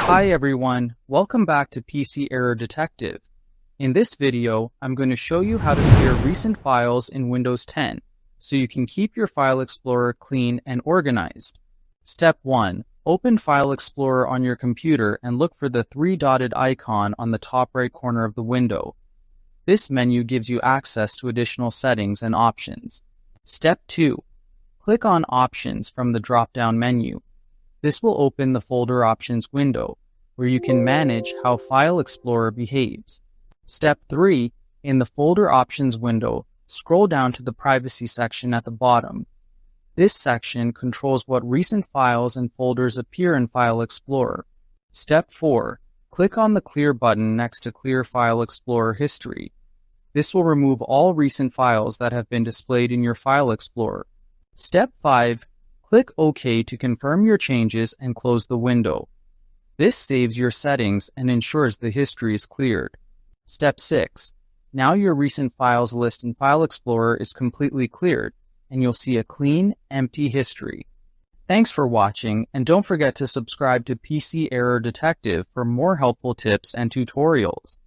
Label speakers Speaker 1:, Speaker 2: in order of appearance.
Speaker 1: Hi everyone, welcome back to PC Error Detective. In this video, I'm going to show you how to clear recent files in Windows 10 so you can keep your File Explorer clean and organized. Step 1. Open File Explorer on your computer and look for the three-dotted icon on the top right corner of the window. This menu gives you access to additional settings and options. Step 2. Click on Options from the drop-down menu. This will open the Folder Options window, where you can manage how File Explorer behaves. Step 3. In the Folder Options window, scroll down to the Privacy section at the bottom. This section controls what recent files and folders appear in File Explorer. Step 4. Click on the Clear button next to Clear File Explorer History. This will remove all recent files that have been displayed in your File Explorer. Step 5. Click OK to confirm your changes and close the window. This saves your settings and ensures the history is cleared. Step 6. Now your recent files list in File Explorer is completely cleared, and you'll see a clean, empty history. Thanks for watching, and don't forget to subscribe to PC Error Detective for more helpful tips and tutorials.